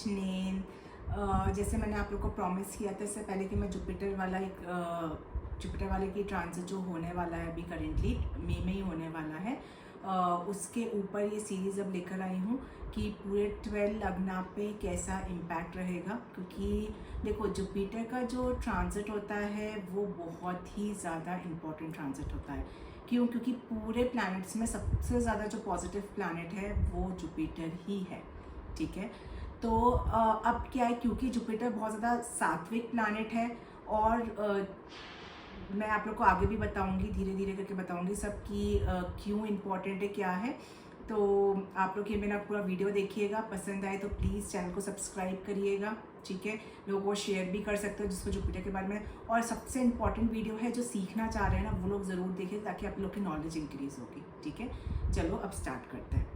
नेन। जैसे मैंने आप लोग को प्रॉमिस किया था इससे पहले कि मैं जुपिटर वाले की ट्रांजिट जो होने वाला है अभी करेंटली मई में ही होने वाला है, उसके ऊपर ये सीरीज़ अब लेकर आई हूँ कि पूरे 12 लग्ना पे कैसा इम्पैक्ट रहेगा। क्योंकि देखो जुपिटर का जो ट्रांजिट होता है वो बहुत ही ज़्यादा इम्पॉर्टेंट ट्रांजिट होता है। क्यों? क्योंकि पूरे प्लैनेट्स में सबसे ज़्यादा जो पॉजिटिव प्लैनेट है वो जुपिटर ही है, ठीक है। तो अब क्या है, क्योंकि जुपिटर बहुत ज़्यादा सात्विक प्लैनेट है और मैं आप लोग को आगे भी बताऊंगी, धीरे धीरे करके बताऊंगी सब कि क्यों इम्पोर्टेंट है, क्या है। तो आप लोग ये मेरा पूरा वीडियो देखिएगा, पसंद आए तो प्लीज़ चैनल को सब्सक्राइब करिएगा, ठीक है। लोगों को शेयर भी कर सकते हो जिसको जुपिटर के बारे में। और सबसे इम्पॉर्टेंट वीडियो है, जो सीखना चाह रहे हैं ना वो लोग ज़रूर देखें ताकि आप लोग की नॉलेज इंक्रीज़ होगी, ठीक है। चलो अब स्टार्ट करते हैं।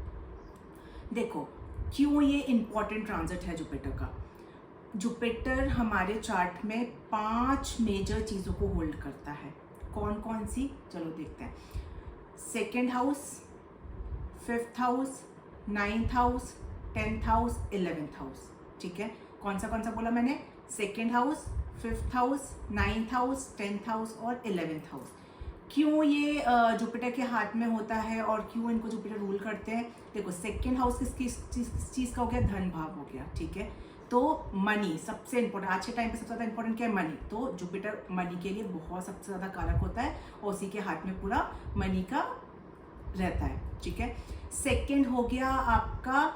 देखो क्यों ये इम्पॉर्टेंट ट्रांजिट है जुपिटर का। जुपिटर हमारे चार्ट में 5 मेजर चीज़ों को होल्ड करता है। कौन कौन सी, चलो देखते हैं। 2nd house, 5th house, 9th house, 10th house, 11th house, ठीक है। कौन सा बोला मैंने? 2nd house, 5th house, 9th house, 10th house और 11th हाउस। क्यों ये जुपिटर के हाथ में होता है और क्यों इनको जुपिटर रूल करते हैं? देखो 2nd हाउस किस चीज़ का हो गया? धन भाव हो गया, ठीक है। तो मनी सबसे इंपॉर्टेंट, आज के टाइम पे सबसे ज़्यादा इंपॉर्टेंट क्या है? मनी। तो जुपिटर मनी के लिए बहुत सबसे ज़्यादा कारक होता है और उसी के हाथ में पूरा मनी का रहता है, ठीक है। 2nd हो गया आपका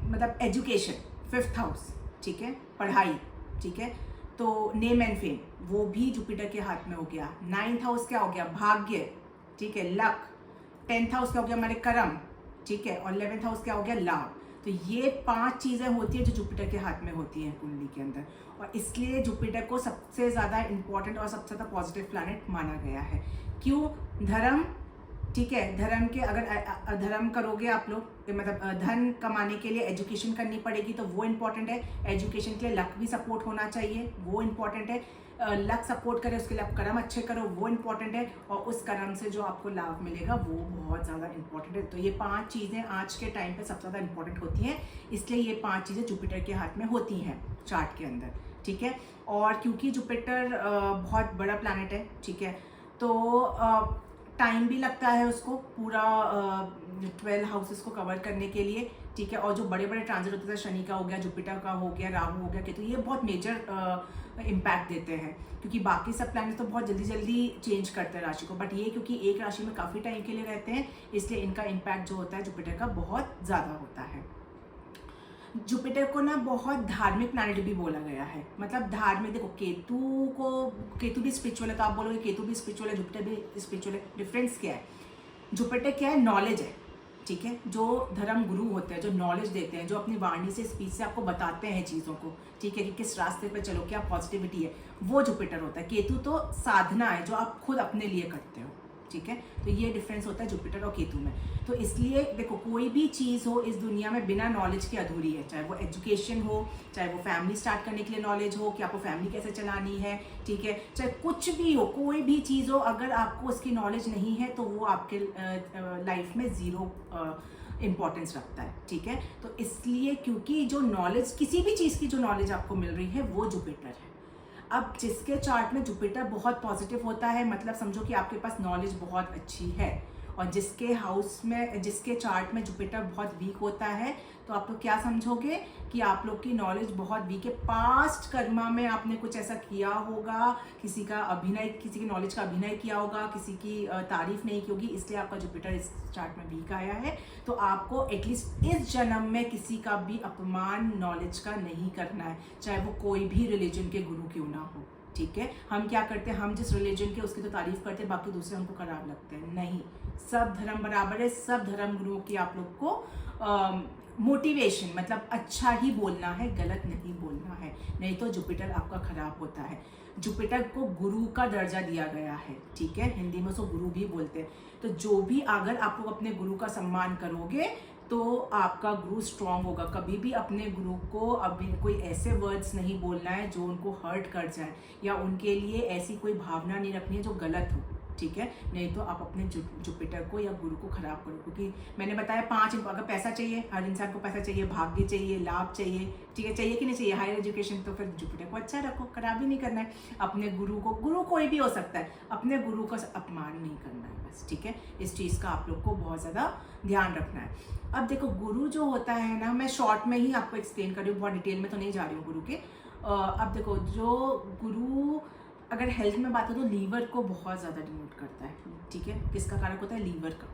मतलब एजुकेशन, 5th हाउस, ठीक है, पढ़ाई, ठीक है। तो नेम एंड फेम वो भी जुपिटर के हाथ में हो गया। 9th हाउस क्या हो गया? भाग्य, ठीक है, लक। 10th हाउस क्या हो गया? हमारे कर्म, ठीक है। और 11th हाउस क्या हो गया? लाभ। तो ये 5 चीज़ें होती है जो जुपिटर के हाथ में होती हैं कुंडली के अंदर, और इसलिए जुपिटर को सबसे ज़्यादा इंपॉर्टेंट और सबसे ज़्यादा पॉजिटिव प्लैनेट माना गया है। क्यों? धर्म, ठीक है। धर्म के अगर धर्म करोगे आप लोग, मतलब धन कमाने के लिए एजुकेशन करनी पड़ेगी तो वो इम्पॉर्टेंट है। एजुकेशन के लिए लक भी सपोर्ट होना चाहिए, वो इम्पॉर्टेंट है। लक सपोर्ट करे उसके लिए आप कर्म अच्छे करो, वो इम्पॉर्टेंट है। और उस कर्म से जो आपको लाभ मिलेगा वो बहुत ज़्यादा इंपॉर्टेंट है। तो ये 5 चीज़ें आज के टाइम पे सबसे ज़्यादा इंपॉर्टेंट होती हैं, इसलिए ये 5 चीज़ें जुपिटर के हाथ में होती हैं चार्ट के अंदर, ठीक है। और क्योंकि जुपिटर बहुत बड़ा प्लैनेट है, ठीक है, तो टाइम भी लगता है उसको पूरा 12 हाउसेस को कवर करने के लिए, ठीक है। और जो बड़े बड़े ट्रांजिट होते हैं, शनि का हो गया, जुपिटर का हो गया, राहु हो गया, केतु, ये बहुत मेजर इम्पैक्ट देते हैं। क्योंकि बाकी सब प्लैनेट तो बहुत जल्दी जल्दी चेंज करते हैं राशि को, बट ये क्योंकि एक राशि में काफ़ी टाइम के लिए रहते हैं, इसलिए इनका इम्पैक्ट जो होता है जुपिटर का बहुत ज़्यादा होता है। जुपिटर को ना बहुत धार्मिक प्लैनेट भी बोला गया है। मतलब धार्मिक, देखो केतु भी स्पिरिचुअल है, तो आप बोलोगे केतु भी स्पिरिचुअल है, जुपिटर भी स्पिरिचुअल है। डिफरेंस क्या है? जुपिटर क्या है? नॉलेज है, ठीक है। जो धर्म गुरु होते हैं, जो नॉलेज देते हैं, जो अपनी वाणी से, स्पीच से आपको बताते हैं चीज़ों को, ठीक है, कि किस रास्ते पे चलो, क्या पॉजिटिविटी है, वो जुपिटर होता है। केतु तो साधना है जो आप खुद अपने लिए करते हो, ठीक है। तो ये डिफरेंस होता है जुपिटर और केतु में। तो इसलिए देखो कोई भी चीज़ हो इस दुनिया में बिना नॉलेज के अधूरी है। चाहे वो एजुकेशन हो, चाहे वो फैमिली स्टार्ट करने के लिए नॉलेज हो कि आपको फैमिली कैसे चलानी है, ठीक है, चाहे कुछ भी हो, कोई भी चीज़ हो, अगर आपको उसकी नॉलेज नहीं है तो वो आपके लाइफ में ज़ीरो इम्पॉर्टेंस रखता है, ठीक है। तो इसलिए क्योंकि जो नॉलेज, किसी भी चीज़ की जो नॉलेज आपको मिल रही है वो जुपिटर है। अब जिसके चार्ट में जुपिटर बहुत पॉजिटिव होता है, मतलब समझो कि आपके पास नॉलेज बहुत अच्छी है। और जिसके हाउस में, जिसके चार्ट में जुपिटर बहुत वीक होता है, तो आप लोग क्या समझोगे कि आप लोग की नॉलेज बहुत वीक है। पास्ट कर्मा में आपने कुछ ऐसा किया होगा, किसी की नॉलेज का अभिनय किया होगा, किसी की तारीफ नहीं की होगी, इसलिए आपका जुपिटर इस चार्ट में वीक आया है। तो आपको एटलीस्ट इस जन्म में किसी का भी अपमान नॉलेज का नहीं करना है, चाहे वो कोई भी रिलीजन के गुरु क्यों ना हो, ठीक है। हम क्या करते हैं, हम जिस रिलीजन के उसकी तो तारीफ करते हैं, बाकी दूसरे हमको खराब लगते हैं। नहीं, सब धर्म बराबर है। सब धर्म गुरुओं की आप लोग को मोटिवेशन, मतलब अच्छा ही बोलना है, गलत नहीं बोलना है, नहीं तो जुपिटर आपका खराब होता है। जुपिटर को गुरु का दर्जा दिया गया है, ठीक है, हिंदी में उसको गुरु भी बोलते हैं। तो जो भी, अगर आप लोग अपने गुरु का सम्मान करोगे तो आपका गुरु स्ट्रांग होगा। कभी भी अपने गुरु को अभी कोई ऐसे वर्ड्स नहीं बोलना है जो उनको हर्ट कर जाए, या उनके लिए ऐसी कोई भावना नहीं रखनी है जो गलत हो, ठीक है, नहीं तो आप अपने जुपिटर को या गुरु को खराब करो। क्योंकि मैंने बताया 5, अगर पैसा चाहिए, हर इंसान को पैसा चाहिए, भाग्य चाहिए, लाभ चाहिए, ठीक है, चाहिए कि नहीं चाहिए, हायर एजुकेशन, तो फिर जुपिटर को अच्छा रखो, खराब ही नहीं करना है। अपने गुरु को, गुरु कोई भी हो सकता है, अपने गुरु का अपमान नहीं करना है बस, ठीक है। इस चीज़ का आप लोग को बहुत ज़्यादा ध्यान रखना है। अब देखो गुरु जो होता है ना, मैं शॉर्ट में ही आपको एक्सप्लेन कर रही हूँ, बहुत डिटेल में तो नहीं जा रही हूँ गुरु के। अब देखो जो गुरु, अगर हेल्थ में बात हो तो लीवर को बहुत ज़्यादा डिनोट करता है, ठीक है। किसका कारक होता है? लीवर का।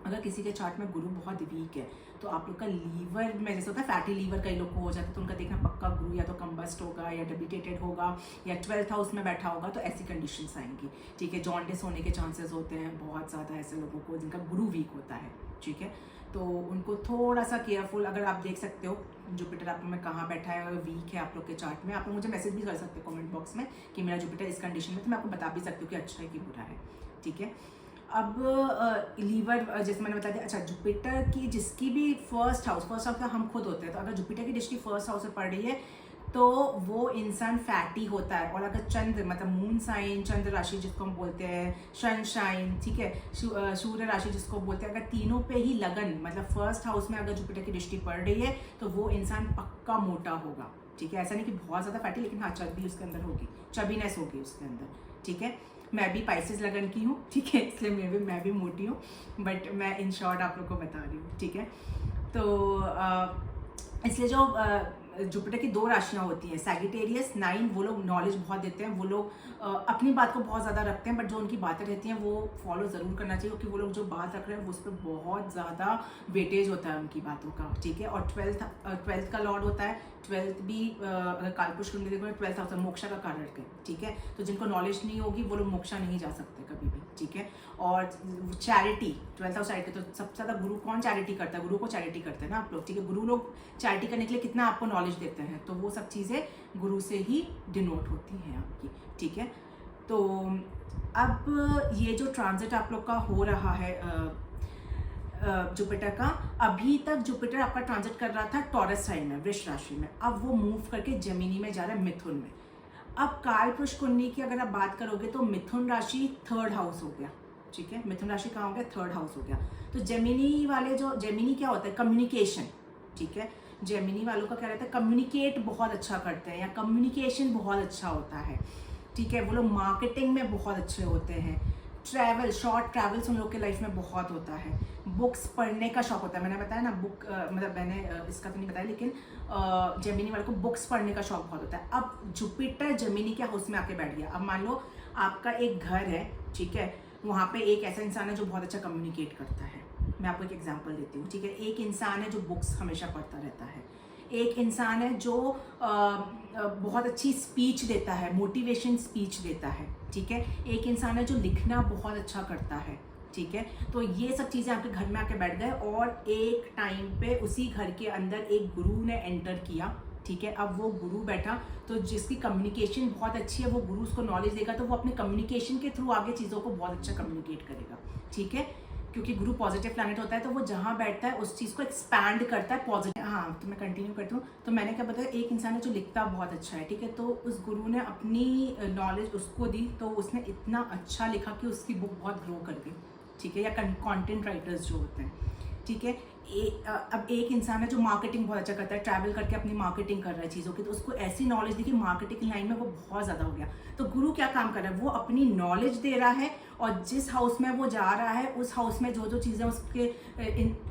अगर किसी के चार्ट में गुरु बहुत वीक है तो आप लोग का लीवर में, जैसे होता है फैटी लीवर कई लोग को हो जाता है, तो उनका देखना पक्का गुरु या तो कंबस्ट होगा या डेबिटेटेड होगा या 12th हाउस में बैठा होगा, तो ऐसी कंडीशंस आएंगी, ठीक है। जॉन्डिस होने के चांसेस होते हैं बहुत ज़्यादा ऐसे लोगों को जिनका गुरु वीक होता है, ठीक है। तो उनको थोड़ा सा केयरफुल, अगर आप देख सकते हो जुपिटर आप लोग में कहाँ बैठा है और वीक है आप लोग के चार्ट में, आप लोग मुझे मैसेज भी कर सकते हो कमेंट बॉक्स में कि मेरा जुपिटर इस कंडीशन में, तो मैं आपको बता भी सकती हूँ कि अच्छा है कि बुरा है, ठीक है। अब लीवर जैसे मैंने बता दिया। अच्छा, जुपिटर की जिसकी भी फर्स्ट हाउस का हम खुद होते हैं, तो अगर जुपिटर की दृष्टि फर्स्ट हाउस में पड़ रही है तो वो इंसान फैटी होता है। और अगर चंद्र मतलब मून साइन, चंद्र राशि जिसको हम बोलते हैं, सनशाइन, ठीक है, सूर्य राशि जिसको बोलते हैं, अगर तीनों पे ही लगन मतलब फर्स्ट हाउस में अगर जुपिटर की दृष्टि पड़ रही है तो वो इंसान पक्का मोटा होगा, ठीक है। ऐसा नहीं कि बहुत ज़्यादा फैटी, लेकिन हाँ चर्बी उसके अंदर होगी, चर्बीनेस होगी उसके अंदर, ठीक है। मैं भी पाइसेस लगन की हूँ, ठीक है, इसलिए मैं भी मोटी हूँ, बट मैं इन शॉर्ट आप लोग को बता रही हूँ, ठीक है। तो इसलिए जो जुपिटर की 2 राशियाँ होती हैं, सैजिटेरियस 9, वो लोग नॉलेज बहुत देते हैं, वो लोग अपनी बात को बहुत ज़्यादा रखते हैं, बट जो उनकी बातें रहती हैं वो फॉलो ज़रूर करना चाहिए, क्योंकि वो लोग जो बात रख रहे हैं वो उस पर बहुत ज़्यादा वेटेज होता है उनकी बातों का, ठीक है। और 12th का लॉर्ड होता है, 12th भी अगर कालपुरुष कुंडली देखो 12th हाउस मोक्षा का कारक है, ठीक है। तो जिनको नॉलेज नहीं होगी वो लोग मोक्षा नहीं जा सकते कभी भी, ठीक है। और चैरिटी, 12th हाउस चैरिटी, तो सबसे ज़्यादा गुरु कौन चैरिटी करता है? गुरु को चैरिटी करते हैं ना आप लोग, ठीक है। गुरु लोग चैरिटी करने के लिए कितना आपको नॉलेज देते हैं, तो वो सब चीज़ें गुरु से ही डिनोट होती हैं आपकी, ठीक है। तो अब ये जो ट्रांजिट आप लोग का हो रहा है जुपिटर का, अभी तक जुपिटर आपका ट्रांजिट कर रहा था टॉरस साइन में, वृष राशि में, अब वो मूव करके जेमिनी में जा रहा है, मिथुन में। अब कालपुरुष कुंडली की अगर आप बात करोगे तो मिथुन राशि 3rd हाउस हो गया, ठीक है। मिथुन राशि कहाँ हो गया? 3rd हाउस हो गया। तो जेमिनी वाले, जो जेमिनी क्या होता है? कम्युनिकेशन, ठीक है। जेमिनी वालों का क्या रहता है? कम्युनिकेट बहुत अच्छा करते हैं या कम्युनिकेशन बहुत अच्छा होता है, ठीक है। वो लोग मार्केटिंग में बहुत अच्छे होते हैं, ट्रैवल, शॉर्ट ट्रैवल्स उन लोग के लाइफ में बहुत होता है, बुक्स पढ़ने का शौक होता है। मैंने बताया ना बुक मतलब मैंने इसका तो नहीं बताया, लेकिन जेमिनी वाले को बुक्स पढ़ने का शौक बहुत होता है। अब जुपिटर जेमिनी के हाउस में आके बैठ गया। अब मान लो आपका एक घर है, ठीक है, वहाँ पे एक ऐसा इंसान है जो बहुत अच्छा कम्युनिकेट करता है। मैं आपको एक एग्जांपल देती हूँ, ठीक है। एक इंसान है जो बुक्स हमेशा पढ़ता रहता है, एक इंसान है जो बहुत अच्छी स्पीच देता है, मोटिवेशन स्पीच देता है, ठीक है। एक इंसान है जो लिखना बहुत अच्छा करता है, ठीक है। तो ये सब चीज़ें आपके घर में आके बैठ गए और एक टाइम पे उसी घर के अंदर एक गुरु ने एंटर किया, ठीक है। अब वो गुरु बैठा, तो जिसकी कम्युनिकेशन बहुत अच्छी है वो गुरु उसको नॉलेज देगा, तो वो अपने कम्युनिकेशन के थ्रू आगे चीज़ों को बहुत अच्छा कम्युनिकेट करेगा, ठीक है। क्योंकि गुरु पॉजिटिव प्लैनेट होता है, तो वो जहाँ बैठता है उस चीज़ को एक्सपैंड करता है पॉजिटिव। हाँ, तो मैं कंटिन्यू करती हूँ। तो मैंने क्या बताया, एक इंसान है जो लिखता बहुत अच्छा है, ठीक है। तो उस गुरु ने अपनी नॉलेज उसको दी, तो उसने इतना अच्छा लिखा कि उसकी बुक बहुत ग्रो कर गई, ठीक है। या कंटेंट राइटर्स जो होते हैं, ठीक है। अब एक इंसान है जो मार्केटिंग बहुत अच्छा करता है, ट्रैवल करके अपनी मार्केटिंग कर रहा है चीज़ों की, तो उसको ऐसी नॉलेज दी कि मार्केटिंग लाइन में वो बहुत ज़्यादा हो गया। तो गुरु क्या काम कर रहा है? वो अपनी नॉलेज दे रहा है, और जिस हाउस में वो जा रहा है उस हाउस में जो जो चीज़ें उसके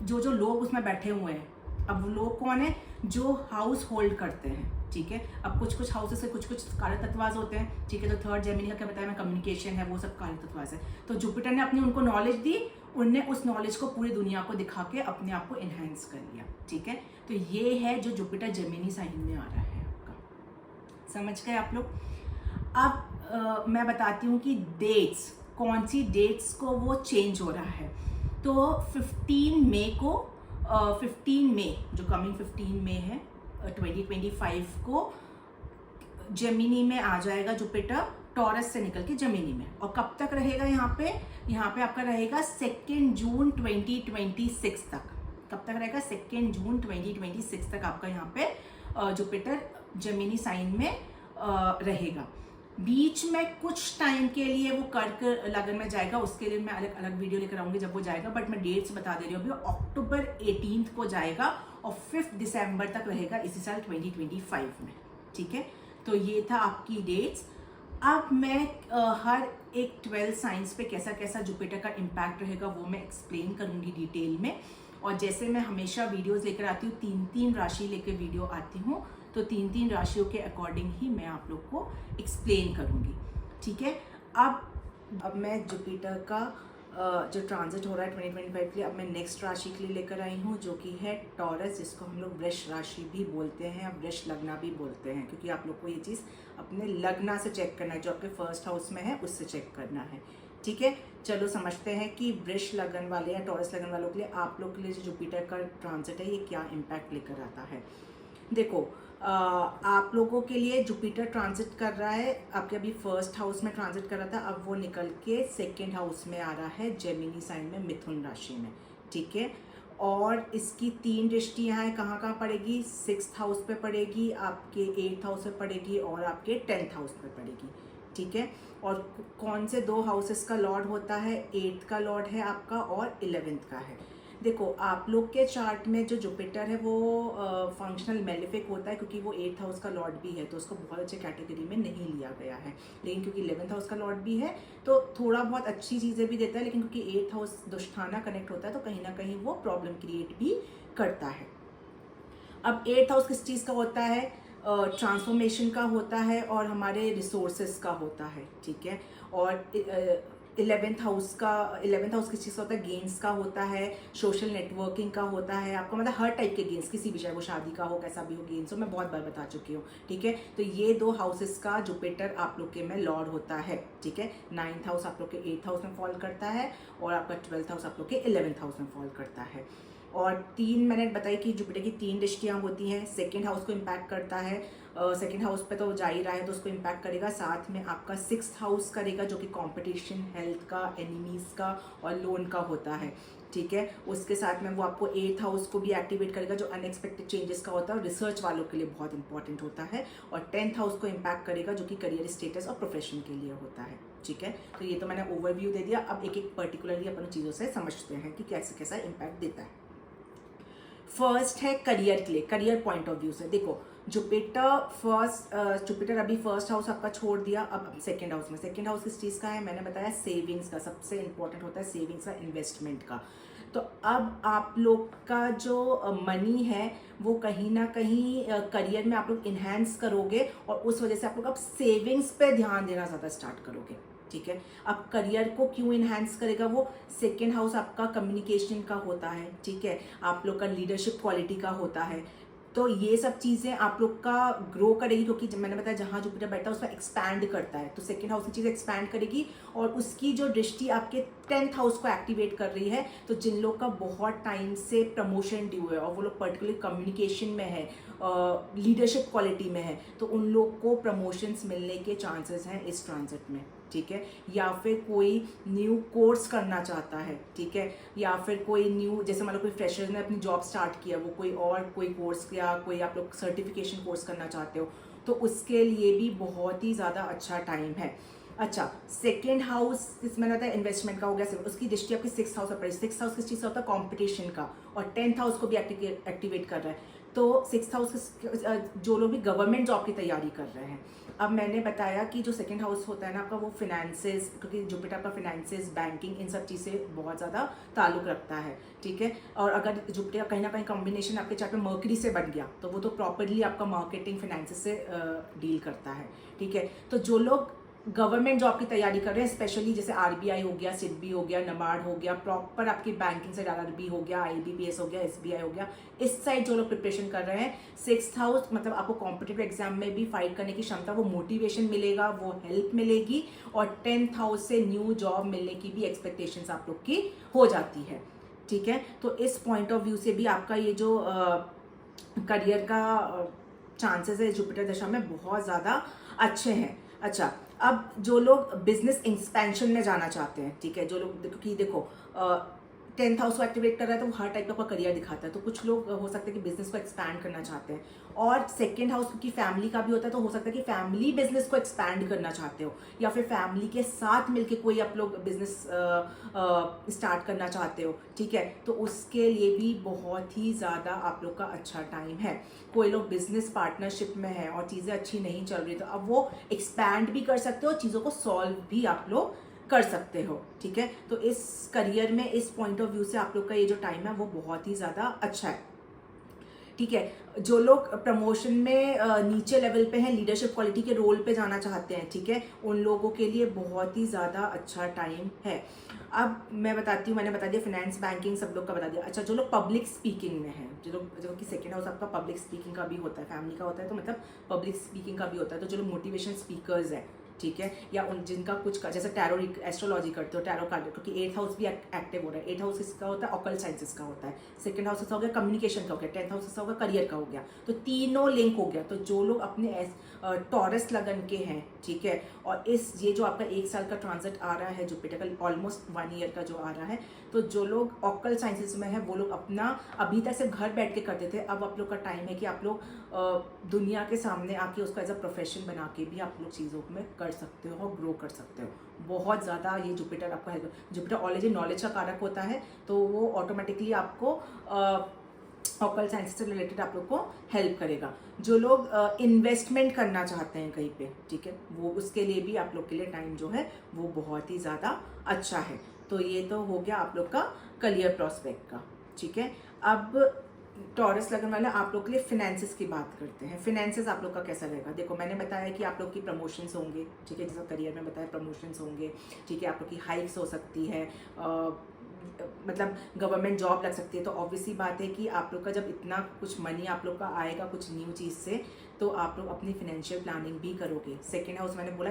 जो जो लोग उसमें बैठे हुए हैं, अब वो लोग कौन है? जो हाउस होल्ड करते हैं, ठीक है। अब कुछ हाउसेस से कुछ कार्य तत्वाज होते हैं, ठीक है। तो 3rd जेमिनी का क्या बताया मैं, कम्युनिकेशन है, वो सब कार्य तत्वाज है। तो जुपिटर ने अपनी उनको नॉलेज दी, उनने उस नॉलेज को पूरी दुनिया को दिखा के अपने आप को इन्हेंस कर लिया, ठीक है। तो ये है जो जुपिटर जेमिनी साइन में आ रहा है आपका, समझ गए आप लोग। अब मैं बताती हूँ कि डेट्स, कौन सी डेट्स को वो चेंज हो रहा है। तो 15 मई को 15 मई जो कमिंग 15 मई है 2025 को जेमिनी में आ जाएगा जुपिटर, टॉरस से निकल के जेमिनी में। और कब तक रहेगा यहाँ पे आपका रहेगा 2 जून 2026 तक। कब तक रहेगा? 2 जून 2026 तक आपका यहाँ पे जुपिटर जेमिनी साइन में रहेगा। बीच में कुछ टाइम के लिए वो कर्क लगन में जाएगा, उसके लिए मैं अलग अलग वीडियो लेकर आऊंगी जब वो जाएगा, बट मैं डेट्स बता दे रही हूँ अभी। अक्टूबर 18 को जाएगा और 5 दिसंबर तक रहेगा इसी साल 2025 में, ठीक है। तो ये था आपकी डेट्स। अब मैं हर एक 12 साइंस पे कैसा कैसा जुपिटर का इम्पैक्ट रहेगा वो मैं एक्सप्लेन करूंगी डिटेल में। और जैसे मैं हमेशा वीडियोस लेकर आती हूँ, 3-3 राशि लेकर वीडियो आती हूँ, तो 3-3 राशियों के अकॉर्डिंग ही मैं आप लोग को एक्सप्लेन करूंगी, ठीक है। अब मैं जुपिटर का जो ट्रांजिट हो रहा है 2025 के लिए, अब मैं नेक्स्ट राशि के लिए लेकर आई हूँ, जो कि है टॉरस, जिसको हम लोग वृष राशि भी बोलते हैं, अब वृष लग्ना भी बोलते हैं, क्योंकि आप लोग को ये चीज़ अपने लग्ना से चेक करना है, जो आपके फर्स्ट हाउस में है उससे चेक करना है, ठीक है। चलो समझते हैं कि वृष लगन वाले या टॉरस लगन वालों के लिए, आप लोग के लिए जो जुपिटर का ट्रांजिट है ये क्या इम्पैक्ट लेकर आता है। देखो आप लोगों के लिए जुपिटर ट्रांजिट कर रहा है, आपके अभी फर्स्ट हाउस में ट्रांजिट कर रहा था, अब वो निकल के सेकेंड हाउस में आ रहा है, जेमिनी साइन में, मिथुन राशि में, ठीक है। और इसकी 3 दृष्टियां हैं, कहाँ कहाँ पड़ेगी, 6th हाउस पे पड़ेगी, आपके 8th हाउस पे पड़ेगी और आपके 10th हाउस पे पड़ेगी, ठीक है। और कौन से 2 हाउसेस का लॉर्ड होता है, 8th का लॉर्ड है आपका और 11th का है। देखो आप लोग के चार्ट में जो जुपिटर है वो फंक्शनल मेलिफिक होता है, क्योंकि वो 8th हाउस का लॉर्ड भी है, तो उसको बहुत अच्छे कैटेगरी में नहीं लिया गया है। लेकिन क्योंकि 11th हाउस का लॉर्ड भी है तो थोड़ा बहुत अच्छी चीज़ें भी देता है, लेकिन क्योंकि 8th हाउस दुष्टाना कनेक्ट होता है तो कहीं ना कहीं वो प्रॉब्लम क्रिएट भी करता है। अब 8th हाउस किस चीज़ का होता है, ट्रांसफॉर्मेशन का होता है और हमारे रिसोर्सेज का होता है, ठीक है। और 11th हाउस किस चीज़ का होता है, गेन्स का होता है, सोशल नेटवर्किंग का होता है, आपका मतलब हर टाइप के गेन्स, किसी भी, चाहे वो शादी का हो, कैसा भी हो गेन्स हो, मैं बहुत बार बता चुकी हूँ, ठीक है। तो ये 2 हाउसेस का जुपिटर आप लोग के में लॉर्ड होता है, ठीक है। 9th हाउस आप लोग के 8th हाउस में फॉल करता है और आपका 12th हाउस आप लोग के 11th हाउस में फॉल करता है। और 3 मैंने बताई कि जुपिटर की 3 दृष्टियाँ होती हैं, सेकेंड हाउस को इम्पैक्ट करता है, सेकेंड हाउस पे तो जा ही रहा है तो उसको इम्पैक्ट करेगा, साथ में आपका 6th हाउस करेगा, जो कि कंपटीशन, हेल्थ का, एनिमीज का और लोन का होता है, ठीक है। उसके साथ में वो आपको 8th हाउस को भी एक्टिवेट करेगा, जो अनएक्सपेक्टेड चेंजेस का होता है और रिसर्च वालों के लिए बहुत इंपॉर्टेंट होता है, और 10th हाउस को इम्पैक्ट करेगा, जो कि करियर स्टेटस और प्रोफेशन के लिए होता है, ठीक है। तो ये तो मैंने ओवरव्यू दे दिया, अब एक एक पर्टिकुलरली अपन चीज़ों से समझते हैं कि कैसे कैसा इम्पैक्ट देता है। फर्स्ट है करियर के लिए, करियर पॉइंट ऑफ व्यू से देखो, जुपिटर अभी फर्स्ट हाउस आपका छोड़ दिया, अब सेकंड हाउस में, सेकंड हाउस किस चीज़ का है, मैंने बताया सेविंग्स का, सबसे इंपॉर्टेंट होता है सेविंग्स का, इन्वेस्टमेंट का। तो अब आप लोग का जो मनी है वो कहीं ना कहीं करियर में आप लोग इन्हेंस करोगे, और उस वजह से आप लोग अब सेविंग्स पे ध्यान देना ज़्यादा स्टार्ट करोगे, ठीक है। अब करियर को क्यों इन्हांस करेगा, वो सेकेंड हाउस आपका कम्युनिकेशन का होता है, ठीक है, आप लोग का लीडरशिप क्वालिटी का होता है, तो ये सब चीज़ें आप लोग का ग्रो करेगी, क्योंकि मैं बताया जहाँ जुपिटर बैठा है उसमें एक्सपैंड करता है, तो सेकेंड हाउस की चीज़ एक्सपैंड करेगी, और उसकी जो दृष्टि आपके 10th हाउस को एक्टिवेट कर रही है, तो जिन लोग का बहुत टाइम से प्रमोशन ड्यू है और वो लोग पर्टिकुलर कम्युनिकेशन में है, लीडरशिप क्वालिटी में है, तो उन लोग को प्रमोशंस मिलने के चांसेस हैं इस ट्रांजिट में, ठीक है। या फिर कोई न्यू कोर्स करना चाहता है, ठीक है, या फिर कोई न्यू, जैसे मान लो कोई फ्रेशर ने अपनी जॉब स्टार्ट किया, वो कोई कोर्स या कोई आप लोग सर्टिफिकेशन कोर्स करना चाहते हो, तो उसके लिए भी बहुत ही ज़्यादा अच्छा टाइम है। अच्छा, सेकेंड हाउस मैंने बताया इन्वेस्टमेंट का हो गया, उसकी दृष्टि आपकी 6th हाउस पर पड़ी, 6th हाउस किस चीज़ का होता है, कॉम्पिटिशन का, और 10th हाउस को भी एक्टिवेट कर रहा है, तो 6th हाउस जो लोग भी गवर्नमेंट जॉब की तैयारी कर रहे हैं। अब मैंने बताया कि जो सेकेंड हाउस होता है ना आपका, वो फिनेंसेस, क्योंकि जुपिटर का फिनेंसेस, बैंकिंग, इन सब चीज़ से बहुत ज़्यादा ताल्लुक रखता है, ठीक है। और अगर जुपिटर कहीं ना कहीं कॉम्बिनेशन आपके चार्ट में मर्करी से बन गया, तो वो तो प्रॉपरली आपका मार्केटिंग, फिनेंसेस से डील करता है, ठीक है। तो जो लोग गवर्नमेंट जॉब की तैयारी कर रहे हैं, स्पेशली जैसे आरबीआई हो गया, सिडबी हो गया, नबार्ड हो गया, प्रॉपर आपकी बैंकिंग साइड, आरआरबी हो गया, आईबीपीएस हो गया, एसबीआई हो गया, इस साइड जो लोग प्रिपरेशन कर रहे हैं, 6th हाउस मतलब आपको कॉम्पिटिटिव एग्जाम में भी फाइट करने की क्षमता, वो मोटिवेशन मिलेगा, वो हेल्प मिलेगी, और 10th हाउस से न्यू जॉब मिलने की भी एक्सपेक्टेशंस आप लोग की हो जाती है, ठीक है। तो इस पॉइंट ऑफ व्यू से भी आपका ये जो करियर का चांसेस है जुपिटर दशा में बहुत ज़्यादा अच्छे हैं। अच्छा, अब जो लोग बिजनेस एक्सपेंशन में जाना चाहते हैं, ठीक है, जो लोग, क्योंकि देखो 10th हाउस को एक्टिवेट कर रहा है तो वो हर टाइप का करियर दिखाता है। तो कुछ लोग हो सकता है कि बिजनेस को एक्सपैंड करना चाहते हैं, और सेकंड हाउस की फैमिली का भी होता है, तो हो सकता है कि फैमिली बिजनेस को एक्सपैंड करना चाहते हो, या फिर फैमिली के साथ मिलके कोई आप लोग बिजनेस स्टार्ट करना चाहते हो, ठीक है। तो उसके लिए भी बहुत ही ज़्यादा आप लोग का अच्छा टाइम है। कोई लोग बिजनेस पार्टनरशिप में है और चीज़ें अच्छी नहीं चल रही, तो अब वो एक्सपैंड भी कर सकते हो, चीज़ों को सॉल्व भी आप लोग कर सकते हो, ठीक है। तो इस करियर में इस पॉइंट ऑफ व्यू से आप लोग का ये जो टाइम है वो बहुत ही ज़्यादा अच्छा है, ठीक है। जो लोग प्रमोशन में नीचे लेवल पे हैं, लीडरशिप क्वालिटी के रोल पे जाना चाहते हैं, ठीक है, उन लोगों के लिए बहुत ही ज़्यादा अच्छा टाइम है। अब मैं बताती हूँ, मैंने बता दिया फाइनेंस बैंकिंग सब लोग का बता दिया। अच्छा, जो लोग पब्लिक स्पीकिंग में है, जो कि सेकेंड हाउस आपका पब्लिक स्पीकिंग का भी होता है, फैमिली का होता है, तो मतलब पब्लिक स्पीकिंग का भी होता है। तो जो लोग मोटिवेशन स्पीकर्स हैं, ठीक है, या उन जिनका कुछ का जैसे टैरो एस्ट्रोलॉजी करते हो, टैरो कार्ड, क्योंकि 8th हाउस भी एक्टिव हो रहा है। 8th हाउस किसका होता है? ऑकल्ट साइंसेस का होता है। सेकंड हाउस हो गया कम्युनिकेशन का हो गया, 10th हाउस हो गया करियर का हो गया, तो तीनों लिंक हो गया। तो जो लोग अपने टॉरस लगन के हैं, ठीक है, और ये जो आपका 1 साल का ट्रांजिट आ रहा है जुपिटर का, ऑलमोस्ट 1 ईयर का जो आ रहा है, तो जो लोग ऑकल्ट साइंसेस में है वो लोग अपना अभी तक सिर्फ घर बैठ के करते थे, अब आप लोग का टाइम है कि आप लोग दुनिया के सामने आके उसको एज अ प्रोफेशन बना के भी आप लोग चीज़ों में कर सकते हो और ग्रो कर सकते हो। बहुत ज़्यादा ये जुपिटर आपको हेल्प, जुपिटर ऑलरेडी नॉलेज का कारक होता है, तो वो ऑटोमेटिकली आपको ऑकल्ट साइंस से रिलेटेड आप लोग को हेल्प करेगा। जो लोग इन्वेस्टमेंट करना चाहते हैं कहीं पे, ठीक है, वो उसके लिए भी आप लोग के लिए टाइम जो है वो बहुत ही ज़्यादा अच्छा है। तो ये तो हो गया आप लोग का करियर प्रॉस्पेक्ट का, ठीक है। अब टॉरस लगन वाला आप लोग के लिए फिनेंसेस की बात करते हैं। फिनेंसेस आप लोग का कैसा रहेगा? देखो, मैंने बताया कि आप लोग की प्रमोशंस होंगे, ठीक है, जैसा करियर में बताया प्रमोशंस होंगे, ठीक है, आप लोग की हाइक्स हो सकती है, मतलब गवर्नमेंट जॉब लग सकती है। तो ऑब्वियसली बात है कि आप लोग का जब इतना कुछ मनी आप लोग का आएगा कुछ न्यू चीज़ से, तो आप लोग अपनी फाइनेंशियल प्लानिंग भी करोगे। सेकेंड हाउस मैंने बोला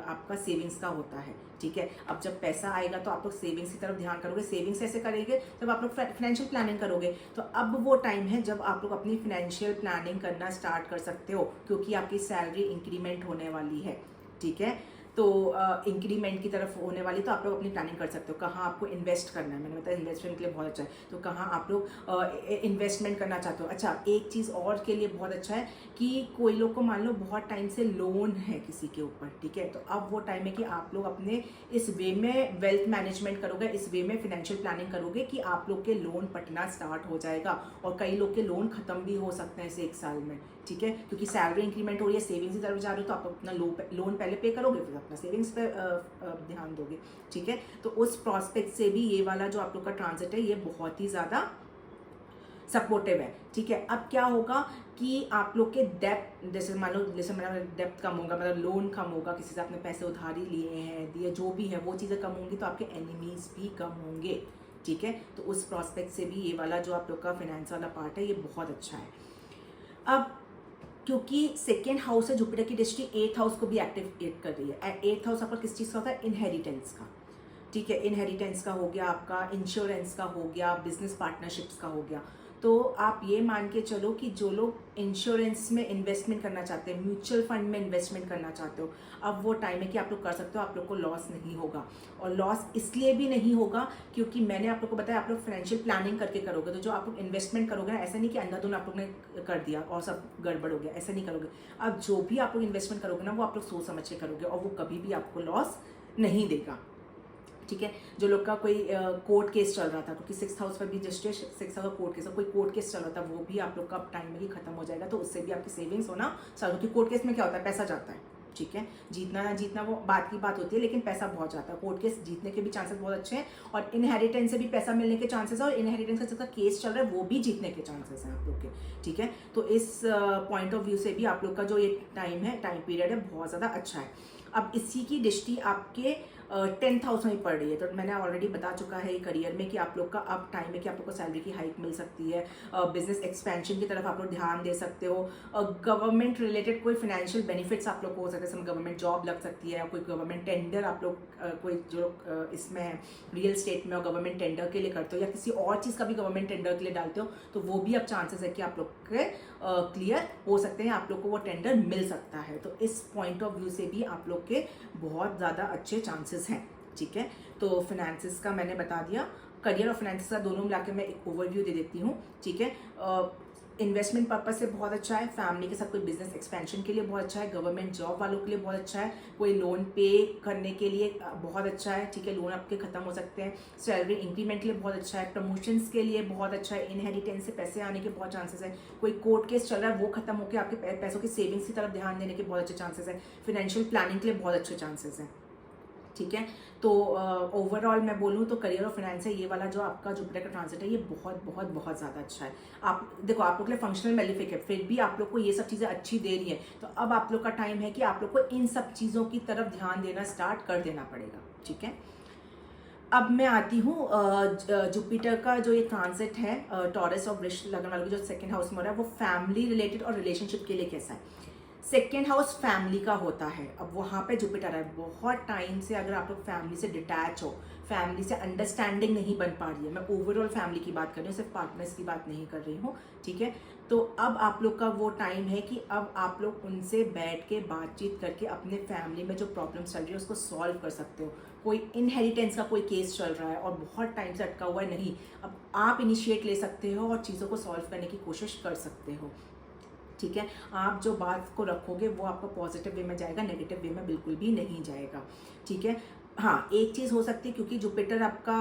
आपका सेविंग्स का होता है, ठीक है। अब जब पैसा आएगा तो आप लोग सेविंग्स की तरफ ध्यान करोगे। सेविंग्स ऐसे करेंगे जब आप लोग फाइनेंशियल प्लानिंग करोगे। तो अब वो टाइम है जब आप लोग अपनी फाइनेंशियल प्लानिंग करना स्टार्ट कर सकते हो, क्योंकि आपकी सैलरी इंक्रीमेंट होने वाली है, ठीक है। तो इंक्रीमेंट की तरफ होने वाली, तो आप लोग अपनी प्लानिंग कर सकते हो कहाँ आपको इन्वेस्ट करना है। मैंने बताया इन्वेस्टमेंट के लिए बहुत अच्छा है, तो कहाँ आप लोग इन्वेस्टमेंट करना चाहते हो। अच्छा, एक चीज़ और के लिए बहुत अच्छा है कि कोई लोग को मान लो बहुत टाइम से लोन है किसी के ऊपर, ठीक है, तो अब वो टाइम है कि आप लोग अपने इस वे में वेल्थ मैनेजमेंट करोगे, इस वे में फाइनेंशियल प्लानिंग करोगे कि आप लोग के लोन पटना स्टार्ट हो जाएगा। और कई लोग के लोन खत्म भी हो सकते हैं इस 1 साल में, ठीक है, क्योंकि सैलरी इंक्रीमेंट हो रही है, सेविंग्स की तरफ जा रहे हो, तो आप अपना लोन पहले पे करोगे, फिर अपना सेविंग्स पे ध्यान दोगे, ठीक है। तो उस प्रॉस्पेक्ट से भी ये वाला जो आप लोग का ट्रांजिट है ये बहुत ही ज़्यादा सपोर्टिव है, ठीक है। अब क्या होगा कि आप लोग के डेप्थ, जैसे मान लो जैसे मेरा डेप्थ कम होगा, मतलब लोन कम होगा, किसी से आपने पैसे उधारी लिए हैं, दिए, जो भी है वो चीज़ें कम होंगी, तो आपके एनिमीज भी कम होंगे, ठीक है। तो उस प्रॉस्पेक्ट से भी ये वाला जो आप लोग का फाइनेंस वाला पार्ट है ये बहुत अच्छा है। अब क्योंकि सेकेंड हाउस है, जुपिटर की दृष्टि 8th हाउस को भी एक्टिवेट कर रही है। 8th हाउस आपका किस चीज़ का होता है? इनहेरिटेंस का, ठीक है, इनहेरिटेंस का हो गया, आपका इंश्योरेंस का हो गया, बिजनेस पार्टनरशिप्स का हो गया। तो आप ये मान के चलो कि जो लोग इंश्योरेंस में इन्वेस्टमेंट करना चाहते हैं, म्यूचुअल फंड में इन्वेस्टमेंट करना चाहते हो, अब वो टाइम है कि आप लोग कर सकते हो, आप लोग को लॉस नहीं होगा। और लॉस इसलिए भी नहीं होगा क्योंकि मैंने आप लोग को बताया आप लोग फाइनेंशियल प्लानिंग करके करोगे। तो जो आप लोग इन्वेस्टमेंट करोगे ना, ऐसा नहीं कि अंधाधुन आप लोग ने कर दिया और सब गड़बड़ हो गया, ऐसा नहीं करोगे। अब जो भी आप लोग इन्वेस्टमेंट करोगे ना, वो आप लोग सोच समझ के करोगे और वो कभी भी आपको लॉस नहीं देगा, ठीक है। जो लोग का कोई कोर्ट केस चल रहा था, क्योंकि 6th हाउस पर भी just 6th house court case, कोई कोर्ट केस चल रहा था, वो भी आप लोग का टाइम में ही खत्म हो जाएगा। तो उससे भी आपकी सेविंग्स होना चालू, क्योंकि कोर्ट केस में क्या होता है? पैसा जाता है, ठीक है, जीतना ना जीतना वो बात की बात होती है, लेकिन पैसा बहुत जाता है। कोर्ट केस जीतने के भी चांसेस बहुत अच्छे हैं, और इनहेरिटेंस से भी पैसा मिलने के चांसेस है, और इनहेरिटेंस का जिसका केस चल रहा है वो भी जीतने के चांसेस हैं आप लोग के, ठीक है। तो इस पॉइंट ऑफ व्यू से भी आप लोग का जो ये टाइम पीरियड है बहुत ज़्यादा अच्छा है। अब इसी की दृष्टि आपके 10th हाउस में पड़ रही है, तो मैंने ऑलरेडी बता चुका है करियर में कि आप लोग का अब टाइम है कि आप लोग को सैलरी की हाइक मिल सकती है, बिजनेस एक्सपेंशन की तरफ आप लोग ध्यान दे सकते हो, गवर्नमेंट रिलेटेड कोई फाइनेंशियल बेनिफिट्स आप लोग को हो सकते हैं, गवर्नमेंट जॉब लग सकती है, या कोई गवर्नमेंट टेंडर आप लोग कोई जो इसमें है रियल स्टेट में और गवर्नमेंट टेंडर के लिए करते हो, या किसी और चीज़ का भी गवर्नमेंट टेंडर के लिए डालते हो, तो वो भी अब चांसेस है कि आप लोग के क्लियर हो सकते हैं, आप लोग को वो टेंडर मिल सकता है। तो इस पॉइंट ऑफ व्यू से भी आप लोग के बहुत ज़्यादा अच्छे चांसेस हैं, ठीक है। तो फिनेंसेस का मैंने बता दिया। करियर और फाइनेंस का दोनों मिला के मैं एक ओवरव्यू दे देती हूँ, ठीक है। इन्वेस्टमेंट पर्पस से बहुत अच्छा है, फैमिली के साथ कोई बिजनेस एक्सपेंशन के लिए बहुत अच्छा है, गवर्नमेंट जॉब वालों के लिए बहुत अच्छा है, कोई लोन पे करने के लिए बहुत अच्छा है, ठीक है, लोन आपके खत्म हो सकते हैं, सैलरी इंक्रीमेंट के लिए बहुत अच्छा है, प्रमोशंस के लिए बहुत अच्छा है, इनहेरिटेंस से पैसे आने के बहुत चांसेस है, कोई कोर्ट केस चल रहा है वो खत्म होकर आपके पैसों की सेविंग्स की तरफ ध्यान देने के बहुत अच्छे चांसेस है, फाइनेंशियल प्लानिंग के लिए बहुत अच्छे चांसेस हैं, ठीक है। तो ओवरऑल मैं बोलूँ तो करियर और फाइनेंस है, ये वाला जो आपका जुपिटर का ट्रांजिट है ये बहुत बहुत बहुत ज़्यादा अच्छा है। आप देखो, आप लोग के लिए फंक्शनल मेलिफिक है, फिर भी आप लोग को ये सब चीज़ें अच्छी दे रही है, तो अब आप लोग का टाइम है कि आप लोग को इन सब चीज़ों की तरफ ध्यान देना स्टार्ट कर देना पड़ेगा, ठीक है। अब मैं आती हूँ जुपिटर का जो ये ट्रांजिट है टॉरस और वृष लगन वालों की जो सेकंड हाउस में हो रहा है, वो फैमिली रिलेटेड और रिलेशनशिप के लिए कैसा है। सेकेंड हाउस फैमिली का होता है, अब वहाँ पे जुपिटर है, बहुत टाइम से अगर आप लोग फैमिली से डिटैच हो, फैमिली से अंडरस्टैंडिंग नहीं बन पा रही है, मैं ओवरऑल फैमिली की बात कर रही हूँ, सिर्फ पार्टनर्स की बात नहीं कर रही हूँ, ठीक है। तो अब आप लोग का वो टाइम है कि अब आप लोग उनसे बैठ के बातचीत करके अपने फैमिली में जो प्रॉब्लम चल रही है उसको सॉल्व कर सकते हो। कोई इनहेरिटेंस का कोई केस चल रहा है और बहुत टाइम से अटका हुआ है, नहीं, अब आप इनिशिएट ले सकते हो और चीज़ों को सॉल्व करने की कोशिश कर सकते हो, ठीक है। आप जो बात को रखोगे वो आपका पॉजिटिव वे में जाएगा, नेगेटिव वे में बिल्कुल भी नहीं जाएगा, ठीक है। हाँ, एक चीज़ हो सकती है, क्योंकि जुपिटर आपका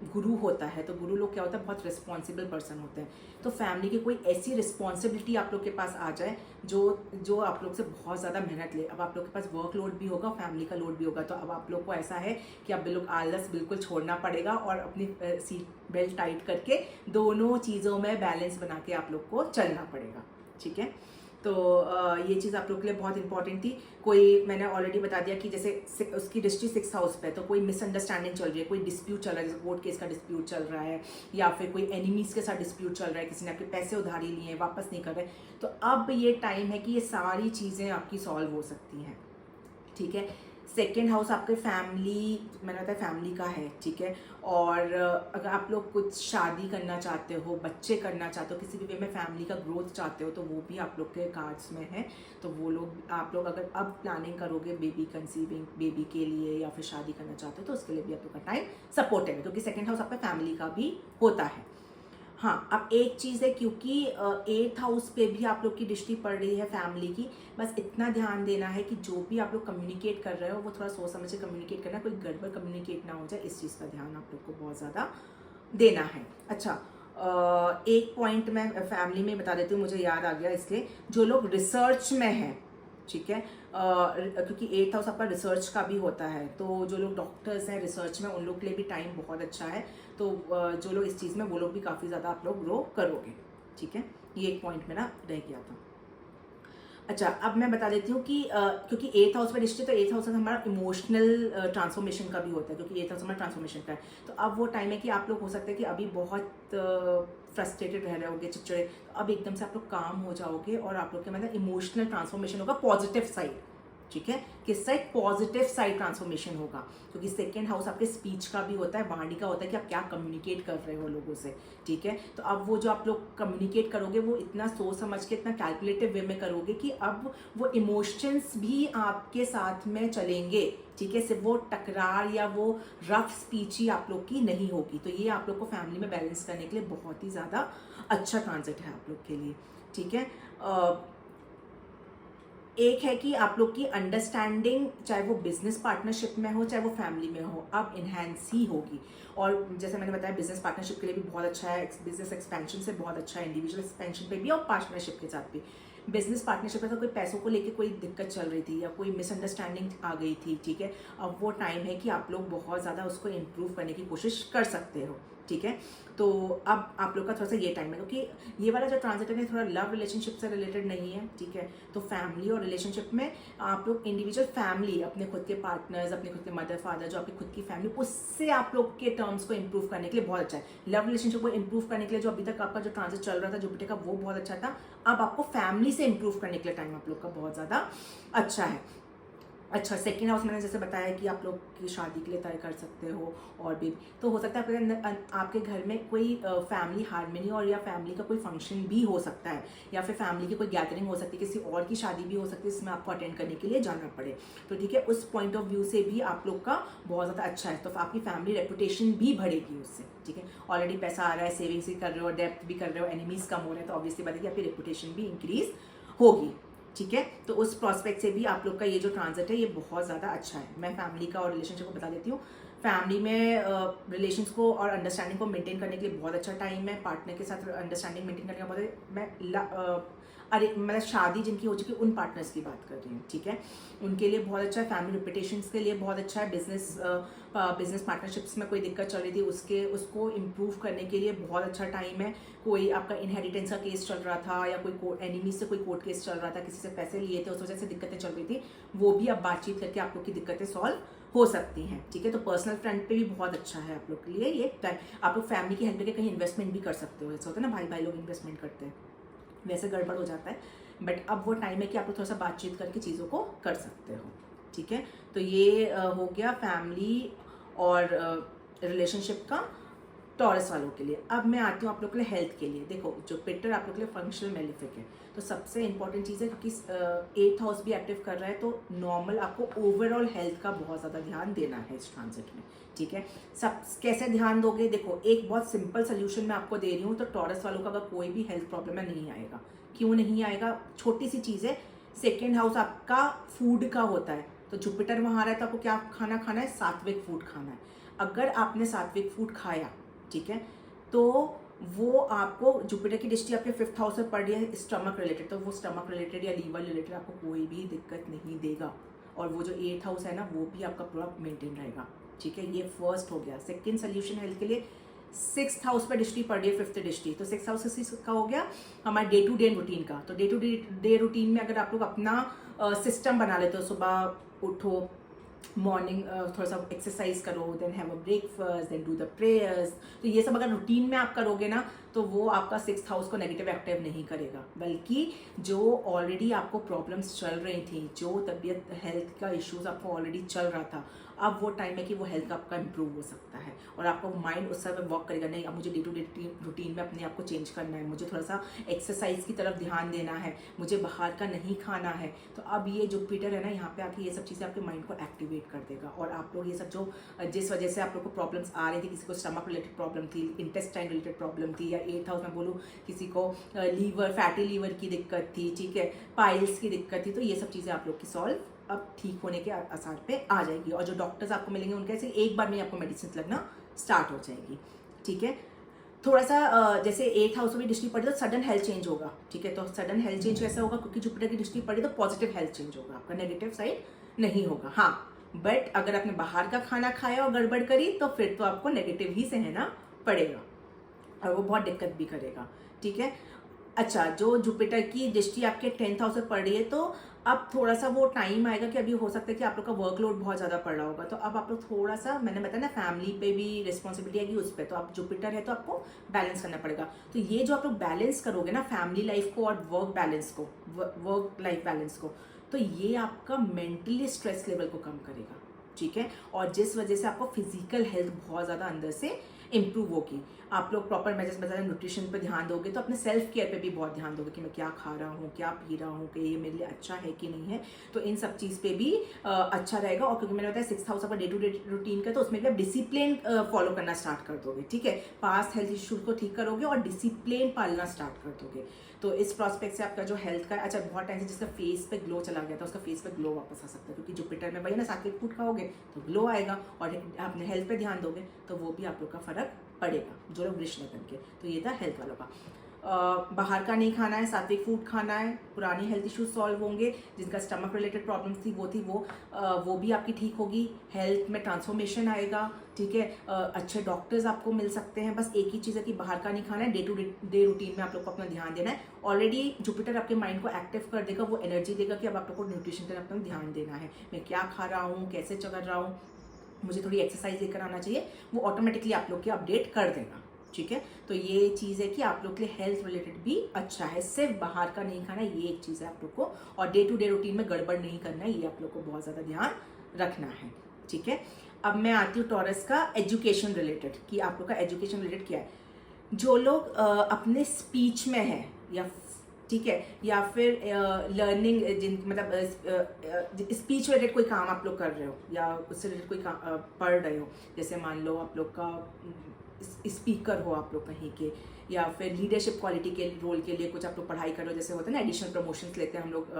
गुरु होता है, तो गुरु लोग क्या होता है, बहुत रिस्पॉन्सिबल पर्सन होते हैं, तो फैमिली की कोई ऐसी रिस्पॉन्सिबिलिटी आप लोग के पास आ जाए जो जो आप लोग से बहुत ज़्यादा मेहनत ले। अब आप लोग के पास वर्क लोड भी होगा, फैमिली का लोड भी होगा, तो अब आप लोग को ऐसा है कि अब लोग आलस बिल्कुल छोड़ना पड़ेगा और अपनी सीट बेल्ट टाइट करके दोनों चीज़ों में बैलेंस बना के आप लोग को चलना पड़ेगा, ठीक है। तो ये चीज़ आप लोग के लिए बहुत इंपॉर्टेंट थी। कोई, मैंने ऑलरेडी बता दिया कि जैसे उसकी दृष्टि 6th हाउस पे है, तो कोई मिसअंडरस्टैंडिंग चल रही है, कोई डिस्प्यूट चल रहा है, जैसे कोर्ट केस का डिस्प्यूट चल रहा है, या फिर कोई एनिमीज के साथ डिस्प्यूट चल रहा है, किसी ने आपके पैसे उधारी लिए हैं, वापस नहीं कर रहे, तो अब ये टाइम है कि ये सारी चीज़ें आपकी सॉल्व हो सकती हैं, ठीक है। सेकेंड हाउस आपके फैमिली, मैंने बताया फैमिली का है, ठीक है। और अगर आप लोग कुछ शादी करना चाहते हो, बच्चे करना चाहते हो, किसी भी वे में फैमिली का ग्रोथ चाहते हो, तो वो भी आप लोग के कार्ड्स में है, तो वो लोग, आप लोग अगर अब प्लानिंग करोगे बेबी कंसीविंग, बेबी के लिए या फिर शादी करना चाहते हो, तो उसके लिए भी आप लोग का टाइम सपोर्टिव है, क्योंकि सेकेंड हाउस आपका फैमिली का भी होता है। हाँ, अब एक चीज़ है, क्योंकि 8th हाउस पे भी आप लोग की दृष्टि पड़ रही है फैमिली की, बस इतना ध्यान देना है कि जो भी आप लोग कम्युनिकेट कर रहे हो वो थोड़ा सोच समझ के कम्युनिकेट करना, कोई गड़बड़ कम्युनिकेट ना हो जाए, इस चीज़ का ध्यान आप लोग को बहुत ज़्यादा देना है। अच्छा, एक पॉइंट मैं फैमिली में बता देती हूँ, मुझे याद आ गया, इसलिए जो लोग रिसर्च में हैं, ठीक है, क्योंकि 8th हाउस आपका रिसर्च का भी होता है, तो जो लोग डॉक्टर्स हैं रिसर्च में, उन लोग के लिए भी टाइम बहुत अच्छा है, तो जो लोग इस चीज़ में, वो लोग भी काफ़ी ज़्यादा आप लोग ग्रो करोगे, ठीक है। ये एक पॉइंट मेरा रह गया था। अच्छा, अब मैं बता देती हूँ कि क्योंकि 8th हाउस में रिश्ते, तो 8th हाउस हमारा इमोशनल ट्रांसफॉर्मेशन का भी होता है, क्योंकि 8th हाउस हमारा ट्रांसफॉर्मेशन का है, तो अब वो टाइम है कि आप लोग हो सकता है कि अभी बहुत फ्रस्ट्रेटेड रह रहे होगे, चिड़चिड़े, तो अब एकदम से आप लोग काम हो जाओगे और आप लोग के मतलब इमोशनल ट्रांसफॉर्मेशन होगा पॉजिटिव साइड, ठीक है। किस साइड, पॉजिटिव साइड ट्रांसफॉर्मेशन होगा, क्योंकि सेकेंड हाउस आपके स्पीच का भी होता है, वाणी का होता है कि आप क्या कम्युनिकेट कर रहे हो लोगों से, ठीक है। तो अब वो जो आप लोग कम्युनिकेट करोगे वो इतना सोच समझ के, इतना कैलकुलेटिव वे में करोगे कि अब वो इमोशंस भी आपके साथ में चलेंगे, ठीक है, सिर्फ वो टकरार या वो रफ स्पीच ही आप लोग की नहीं होगी। तो ये आप लोग को फैमिली में बैलेंस करने के लिए बहुत ही ज़्यादा अच्छा ट्रांजिट है आप लोग के लिए, ठीक है। एक है कि आप लोग की अंडरस्टैंडिंग, चाहे वो बिजनेस पार्टनरशिप में हो चाहे वो फैमिली में हो, अब इन्हेंस ही होगी। और जैसे मैंने बताया बिजनेस पार्टनरशिप के लिए भी बहुत अच्छा है, बिजनेस एक्सपेंशन से बहुत अच्छा है, इंडिविजुअल एक्सपेंशन पे भी और पार्टनरशिप के साथ भी। बिजनेस पार्टनरशिप में तो कोई पैसों को लेके कोई दिक्कत चल रही थी या कोई मिसअंडरस्टैंडिंग आ गई थी, ठीक है, अब वो टाइम है कि आप लोग बहुत ज़्यादा उसको इम्प्रूव करने की कोशिश कर सकते हो, ठीक है। तो अब आप लोग का थोड़ा सा ये टाइम है, क्योंकि ये वाला जो ट्रांजिट है थोड़ा लव रिलेशनशिप से रिलेटेड नहीं है, ठीक है। तो फैमिली और रिलेशनशिप में आप लोग इंडिविजुअल फैमिली, अपने खुद के पार्टनर्स, अपने खुद के मदर फादर, जो आपकी खुद की फैमिली, उससे आप लोग के टर्म्स को इंप्रूव करने के लिए बहुत अच्छा है। लव रिलेशनशिप को इंप्रूव करने के लिए जो अभी तक आपका जो ट्रांजिट चल रहा था जुपिटर का, वो बहुत अच्छा था। अब आपको फैमिली से इंप्रूव करने के लिए टाइम आप लोग का बहुत ज़्यादा अच्छा है। अच्छा, सेकंड हाउस मैंने जैसे बताया कि आप लोग की शादी के लिए तय कर सकते हो, और भी तो हो सकता है आपके आपके घर में कोई फैमिली हार्मनी और या फैमिली का कोई फंक्शन भी हो सकता है, या फिर फैमिली की कोई गैदरिंग हो सकती है, किसी और की शादी भी हो सकती है जिसमें आपको अटेंड करने के लिए जाना पड़े। तो ठीक है, उस पॉइंट ऑफ व्यू से भी आप लोग का बहुत ज़्यादा अच्छा है, तो आपकी फैमिली रेपुटेशन भी बढ़ेगी उससे। ठीक है, ऑलरेडी पैसा आ रहा है, सेविंग्स भी कर रहे हो, डेप्थ भी कर रहे हो, एनिमीज कम हो रहे हैं, तो ऑब्वियसली बात है कि आपकी रेपुटेशन भी इंक्रीज होगी। ठीक है, तो उस प्रोस्पेक्ट से भी आप लोग का ये जो ट्रांजिट है ये बहुत ज़्यादा अच्छा है। मैं फैमिली का और रिलेशनशिप को बता देती हूँ। फैमिली में रिलेशंस को और अंडरस्टैंडिंग को मेंटेन करने के लिए बहुत अच्छा टाइम है। पार्टनर के साथ अंडरस्टैंडिंग मेंटेन करने का अरे मतलब शादी जिनकी हो चुकी है उन पार्टनर्स की बात कर रही हूँ। ठीक है, उनके लिए बहुत अच्छा है, फैमिली रेपुटेशंस के लिए बहुत अच्छा है। बिजनेस पार्टनरशिप्स में कोई दिक्कत चल रही थी उसको इम्प्रूव करने के लिए बहुत अच्छा टाइम है। कोई आपका इनहेरिटेंस का केस चल रहा था, या कोई एनिमी से कोई कोर्ट केस चल रहा था, किसी से पैसे लिए थे, उस वजह से दिक्कतें चल रही थी, वो भी अब बातचीत करके आप लोग की दिक्कतें सॉल्व हो सकती हैं। ठीक है, तो पर्सनल फ्रंट पे भी बहुत अच्छा है आप लोग के लिए ये टाइम। आप लोग फैमिली की हेल्प करके कहीं इन्वेस्टमेंट भी कर सकते हो। ऐसा होता है ना, भाई भाई लोग इन्वेस्टमेंट करते हैं, वैसे गड़बड़ हो जाता है, बट अब वो टाइम है कि आप लोग थोड़ा सा बातचीत करके चीज़ों को कर सकते हो। ठीक है, तो ये हो गया फैमिली और रिलेशनशिप का टॉरस वालों के लिए। अब मैं आती हूँ आप लोग के लिए हेल्थ के लिए। देखो, जुपिटर आप लोग के लिए फंक्शनल मेलिफिक है, तो सबसे इंपॉर्टेंट चीज़ है क्योंकि 8th हाउस भी एक्टिव कर रहा है, तो नॉर्मल आपको ओवरऑल हेल्थ का बहुत ज़्यादा ध्यान देना है इस ट्रांजिट में। ठीक है, सब कैसे ध्यान दोगे? देखो, एक बहुत सिंपल सोल्यूशन मैं आपको दे रही हूँ, तो टॉरस वालों का अगर कोई भी हेल्थ प्रॉब्लम है नहीं आएगा। क्यों नहीं आएगा? छोटी सी चीज़ है, सेकेंड हाउस आपका फूड का होता है, तो जुपिटर वहाँ रहा है तो आपको क्या खाना खाना है? सात्विक फूड खाना है। अगर आपने सात्विक फूड खाया, ठीक है, तो वो आपको जुपिटर की दृष्टि आपके 5th हाउस में पड़ रही है स्टमक रिलेटेड, तो वो स्टमक रिलेटेड या लीवर रिलेटेड आपको कोई भी दिक्कत नहीं देगा। और वो जो 8th हाउस है ना, वो भी आपका पूरा मेंटेन रहेगा। ठीक है, ये फर्स्ट हो गया। सेकंड सोल्यूशन हेल्थ के लिए, 6th हाउस पर दृष्टि पड़ रही है, 5th दृष्टि, तो 6th हाउस का हो गया हमारे डे टू डे रूटीन का। तो डे टू डे रूटीन में अगर आप लोग अपना सिस्टम बना लेते हो, सुबह उठो, मॉर्निंग थोड़ा सा एक्सरसाइज करो, then have a breakfast, then do the prayers, तो ये सब अगर रूटीन में आप करोगे ना, तो वो आपका 6th हाउस को नेगेटिव एक्टिव नहीं करेगा, बल्कि जो ऑलरेडी आपको प्रॉब्लम्स चल रही थी, जो तबीयत हेल्थ का इश्यूज आपको ऑलरेडी चल रहा था, अब वो टाइम है कि वो हेल्थ आपका इंप्रूव हो सकता है, और आपका माइंड उस समय वर्क करेगा, नहीं अब मुझे डे टू डे रूटीन में अपने आप को चेंज करना है, मुझे थोड़ा सा एक्सरसाइज की तरफ ध्यान देना है, मुझे बाहर का नहीं खाना है। तो अब ये जुपिटर है ना, यहाँ पे आके ये सब चीज़ें आपके माइंड को एक्टिवेट कर देगा, और आप लोग ये सब जो जिस वजह से आप लोग को प्रॉब्लम्स आ रही थी, किसी को स्टमक रिलेटेड प्रॉब्लम थी, इंटेस्टाइन रिलेटेड प्रॉब्लम थी, या 8th हाउस में बोलूँ किसी को लीवर फैटी लीवर की दिक्कत थी, ठीक है, पाइल्स की दिक्कत थी, तो ये सब चीज़ें आप लोग की सॉल्व अब ठीक होने के आसार पे आ जाएगी। और जो डॉक्टर्स आपको मिलेंगे उनके ऐसे एक बार में आपको मेडिसिन लगना स्टार्ट हो जाएगी। ठीक है, थोड़ा सा जैसे 8th हाउस में भी दृष्टि पड़ी तो सडन हेल्थ चेंज होगा। ठीक है, तो सडन हेल्थ चेंज कैसे होगा? क्योंकि जुपिटर की दृष्टि पड़ी तो पॉजिटिव हेल्थ चेंज होगा, आपका नेगेटिव साइड नहीं होगा। हाँ, बट अगर आपने बाहर का खाना खाया और गड़बड़ करी तो फिर तो आपको नेगेटिव ही सहना पड़ेगा, और वो बहुत दिक्कत भी करेगा। ठीक है, अच्छा, जो जुपिटर की दृष्टि आपके 10th हाउस में पड़ रही है, तो अब थोड़ा सा वो टाइम आएगा कि अभी हो सकता है कि आप लोग का वर्कलोड बहुत ज़्यादा पड़ रहा होगा, तो अब आप लोग थोड़ा सा, मैंने बताया ना, फैमिली पे भी रिस्पॉन्सिबिलिटी आएगी उस पर, तो आप जुपिटर है तो आपको बैलेंस करना पड़ेगा। तो ये जो आप लोग बैलेंस करोगे ना, फैमिली लाइफ को और वर्क बैलेंस को, वर्क लाइफ बैलेंस को, तो ये आपका मेंटली स्ट्रेस लेवल को कम करेगा। ठीक है, और जिस वजह से आपको फिजिकल हेल्थ बहुत ज़्यादा अंदर से इम्प्रूव होगी। आप लोग प्रॉपर मैं जैसे बताया न्यूट्रिशन पे ध्यान दोगे, तो अपने सेल्फ केयर पे भी बहुत ध्यान दोगे कि मैं क्या खा रहा हूँ, क्या पी रहा हूँ, कि ये मेरे लिए अच्छा है कि नहीं है, तो इन सब चीज़ पे भी अच्छा रहेगा। और क्योंकि मैंने बताया 6th हाउस आपका डे टू डे रूटीन का, तो उसमें भी आप डिसिप्लिन फॉलो करना स्टार्ट कर दोगे। ठीक है, पास्ट हेल्थ इश्यूज को ठीक करोगे और डिसिप्लिन पालना स्टार्ट कर दोगे, तो इस प्रोस्पेक्ट से आपका जो हेल्थ का, अच्छा बहुत टाइम से जिसका फेस पे ग्लो चला गया था, उसका फेस पे ग्लो वापस आ सकता है, क्योंकि जुपिटर में भैया ना सात्विक फूड खाओगे तो ग्लो आएगा, और अपने हेल्थ पे ध्यान दोगे तो वो भी आप लोग का फर्क पड़ेगा, जो लोग वृष लगन के। तो ये था हेल्थ वालों का। बाहर का नहीं खाना है, सात्विक फूड खाना है, पुरानी हेल्थ इश्यूज सॉल्व होंगे, जिनका स्टमक रिलेटेड प्रॉब्लम्स थी वो भी आपकी ठीक होगी, हेल्थ में ट्रांसफॉर्मेशन आएगा। ठीक है, अच्छे डॉक्टर्स आपको मिल सकते हैं। बस एक ही चीज़ है कि बाहर का नहीं खाना है, डे टू डे रूटीन में आप लोग को अपना ध्यान देना है। ऑलरेडी जुपिटर आपके माइंड को एक्टिव कर देगा, वो एनर्जी देगा कि अब आप लोग को न्यूट्रिशन पर अपना ध्यान देना है, मैं क्या खा रहा हूँ, कैसे चल रहा हूँ, मुझे थोड़ी एक्सरसाइज लेकर आना चाहिए, वो ऑटोमेटिकली आप लोग के अपडेट कर देगा। ठीक है। तो ये चीज़ है कि आप लोग के लिए हेल्थ रिलेटेड भी अच्छा है, सिर्फ बाहर का नहीं खाना, ये एक चीज़ है आप लोग को, और डे टू डे रूटीन में गड़बड़ नहीं करना है, ये आप लोग को बहुत ज़्यादा ध्यान रखना है, ठीक है। अब मैं आती हूँ टॉरस का एजुकेशन रिलेटेड, कि आप लोग का एजुकेशन रिलेटेड क्या है। जो लोग अपने स्पीच में है, या ठीक है, या फिर लर्निंग जिन मतलब स्पीच रिलेटेड कोई काम आप लोग कर रहे हो, या उससे रिलेटेड कोई काम पढ़ रहे हो, जैसे मान लो आप लोग का स्पीकर हो आप लोग कहीं के, या फिर लीडरशिप क्वालिटी के रोल के लिए कुछ आप लोग पढ़ाई कर रहे हो, जैसे होता है ना एडिशनल प्रमोशंस लेते हैं हम लोग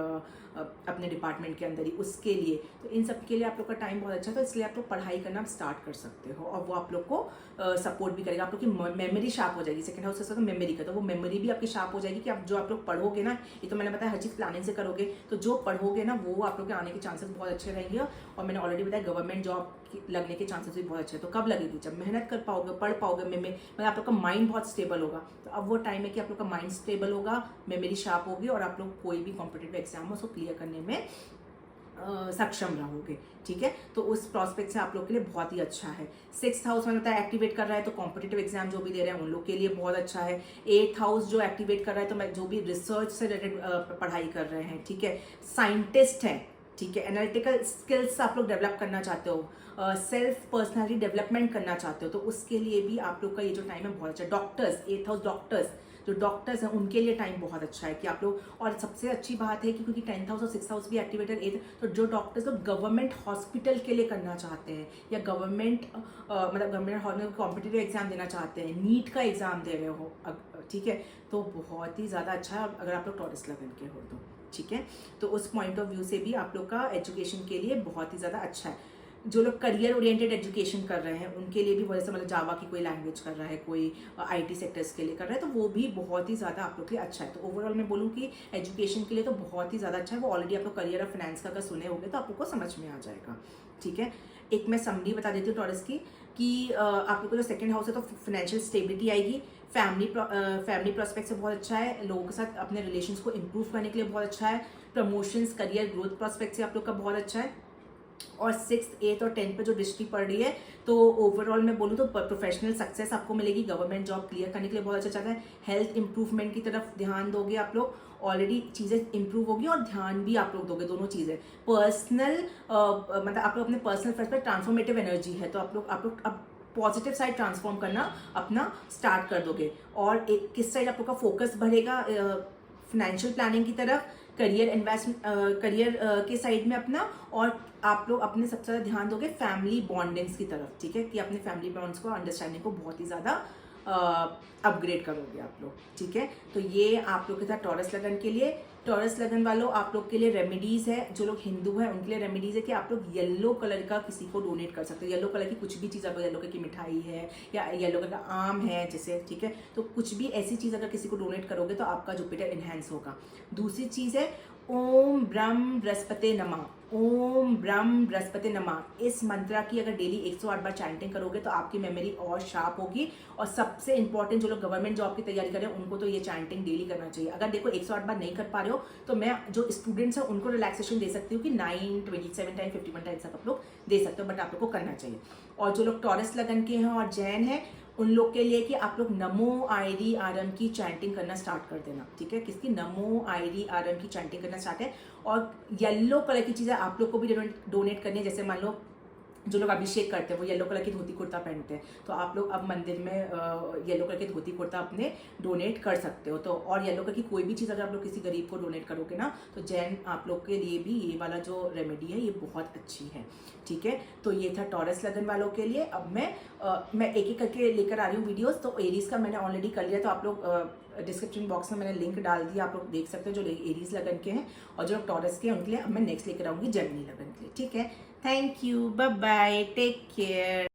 अपने डिपार्टमेंट के अंदर ही, उसके लिए, तो इन सब के लिए आप लोग का टाइम बहुत अच्छा है, तो इसलिए आप लोग पढ़ाई करना स्टार्ट कर सकते हो, और वो आप लोग को सपोर्ट भी करेगा, आप लोग की मेमोरी शार्प हो जाएगी। सेकंड हाउस से तो मेमोरी का, तो वो मेमोरी भी आपकी शार्प हो जाएगी, कि आप जो आप लोग पढ़ोगे ना, ये तो मैंने बताया हर चीज़ प्लानिंग से करोगे, तो जो पढ़ोगे ना वो आप लोग के आने के चांसेस बहुत अच्छे रहेंगे, और मैंने ऑलरेडी बताया गवर्नमेंट जॉब लगने के चांसेस भी बहुत अच्छे हैं। तो कब लगेगी? जब मेहनत कर पाओगे, पढ़ पाओगे, मतलब आप लोग का माइंड बहुत स्टेबल होगा, तो अब वो टाइम है कि आप लोग का माइंड स्टेबल होगा, मेमोरी शार्प होगी, और आप लोग कोई भी कॉम्पिटिटिव एग्जाम हो उसको क्लियर करने में सक्षम रहोगे, ठीक है। तो उस प्रोस्पेक्ट से आप लोग के लिए बहुत ही अच्छा है। 6th हाउस में होता है एक्टिवेट कर रहा है, तो कॉम्पिटिटिव एग्जाम जो भी दे रहे हैं उन लोग के लिए बहुत अच्छा है। 8th हाउस जो एक्टिवेट कर रहा है, तो मैं जो भी रिसर्च से रिलेटेड पढ़ाई कर रहे हैं, ठीक है, साइंटिस्ट हैं, ठीक है, एनालिटिकल स्किल्स आप लोग डेवलप करना चाहते हो, सेल्फ पर्सनैलिटी डेवलपमेंट करना चाहते हो, तो उसके लिए भी आप लोग का ये जो टाइम है बहुत अच्छा है। डॉक्टर्स, 8th हाउस डॉक्टर्स, जो डॉक्टर्स हैं उनके लिए टाइम बहुत अच्छा है, कि आप लोग, और सबसे अच्छी बात है कि क्योंकि 10th हाउस और 6th हाउस भी एक्टिवेटेड 8th, तो जो डॉक्टर्स लोग गवर्नमेंट हॉस्पिटल के लिए करना चाहते हैं, या government government hospital competitive exam देना चाहते हैं, नीट का एग्जाम दे रहे हो, ठीक है, तो बहुत ही ज़्यादा अच्छा है अगर आप लोग टॉरस लगन के हो तो, ठीक है। तो उस पॉइंट ऑफ व्यू से भी आप लोग का एजुकेशन के लिए बहुत ही ज़्यादा अच्छा है। जो लोग करियर ओरिएंटेड एजुकेशन कर रहे हैं उनके लिए भी, जैसे मतलब जावा की कोई लैंग्वेज कर रहा है, कोई आईटी सेक्टर्स के लिए कर रहा है, तो वो भी बहुत ही ज़्यादा आप लोग के लिए अच्छा है। तो ओवरऑल मैं बोलूँ कि एजुकेशन के लिए तो बहुत ही ज़्यादा अच्छा है। वो ऑलरेडी आप लोग करियर और फाइनेंस का अगर सुने होंगे तो आप लोग को समझ में आ जाएगा, ठीक है। एक मैं समरी बता देती हूँ टॉरस की, कि आप लोग को जो सेकंड हाउस है तो फाइनेंशियल स्टेबिलिटी आएगी, फैमिली प्रोस्पेक्ट से बहुत अच्छा है, लोगों के साथ अपने रिलेशंस को इम्प्रूव करने के लिए बहुत अच्छा है, प्रमोशंस करियर ग्रोथ प्रोस्पेक्ट से आप लोग का बहुत अच्छा है, और 6th, 8th और 10th पे जो दृष्टि पड़ रही है, तो ओवरऑल मैं बोलूँ तो प्रोफेशनल सक्सेस आपको मिलेगी, गवर्नमेंट जॉब क्लियर करने के लिए बहुत अच्छा चाहता है। हेल्थ इंप्रूवमेंट की तरफ ध्यान दोगे आप लोग, ऑलरेडी चीज़ें इंप्रूव होगी, और ध्यान भी आप लोग दोगे, दोनों चीज़ें। पर्सनल मतलब आप लोग अपने पर्सनल फेस पर ट्रांसफॉर्मेटिव एनर्जी है, तो आप लोग अब पॉजिटिव साइड ट्रांसफॉर्म करना अपना स्टार्ट कर दोगे, और एक किस साइड आप लोग का फोकस बढ़ेगा, फाइनेंशियल प्लानिंग की तरफ, करियर के साइड में अपना, और आप लोग अपने सबसे ज़्यादा ध्यान दोगे फैमिली बॉन्डिंग्स की तरफ, ठीक है, कि अपने फैमिली बॉन्ड्स को, अंडरस्टैंडिंग को बहुत ही ज़्यादा अपग्रेड करोगे आप लोग, ठीक है। तो ये आप लोग के साथ टॉरस लगन के लिए। टॉरस लगन वालों, आप लोग के लिए रेमेडीज़ है, जो लोग हिंदू हैं उनके लिए रेमेडीज़ है कि आप लोग येलो कलर का किसी को डोनेट कर सकते हो, येलो कलर की कुछ भी चीज़, अगर येलो कलर की मिठाई है या येलो कलर का आम है जैसे, ठीक है, तो कुछ भी ऐसी चीज़ अगर किसी को डोनेट करोगे तो आपका जुपिटर इन्हेंस होगा। दूसरी चीज़ है ओम ब्रह्म बृहस्पति नमः, ओम ब्रह्म बृहस्पति नमः, इस मंत्रा की अगर डेली 108 बार चैंटिंग करोगे तो आपकी मेमोरी और शार्प होगी। और सबसे इंपॉर्टेंट, जो लोग गवर्नमेंट जॉब की तैयारी कर रहे हैं उनको तो ये चैंटिंग डेली करना चाहिए। अगर देखो 108 बार नहीं कर पा रहे हो तो मैं जो स्टूडेंट्स हैं उनको रिलैक्सेशन दे सकती हूँ कि 9, 27 टाइम, 51 टाइम तक आप लोग दे सकते हो, बट आप लोग को करना चाहिए। और जो लोग टॉरस लगन के हैं और जैन हैं उन लोग के लिए कि आप लोग नमो आयरी आरम की चैंटिंग करना स्टार्ट कर देना, ठीक है, किसकी, नमो आयरी आरम की चैंटिंग करना स्टार्ट है। और येलो कलर की चीज़ें आप लोग को भी डोनेट करनी है, जैसे मान लो जो लोग अभिषेक करते हैं वो येलो कलर की धोती कुर्ता पहनते हैं, तो आप लोग अब मंदिर में येलो कलर की धोती कुर्ता अपने डोनेट कर सकते हो। तो और येलो कलर की कोई भी चीज़ अगर आप लोग किसी गरीब को डोनेट करोगे ना, तो जैन आप लोग के लिए भी ये वाला जो रेमेडी है ये बहुत अच्छी है, ठीक है। तो ये था टॉरस लगन वालों के लिए। अब मैं एक एक करके लेकर आ रही हूँ वीडियोस। तो एरीज का मैंने ऑलरेडी कर लिया, तो आप लोग डिस्क्रिप्शन बॉक्स में मैंने लिंक डाल दिया, आप लोग देख सकते हो जो एरीज लगन के हैं। और जो टॉरस के हैं उनके लिए अब मैं नेक्स्ट लेकर आऊँगी जेमिनी लगन के लिए, ठीक है। Thank you, bye bye, take care.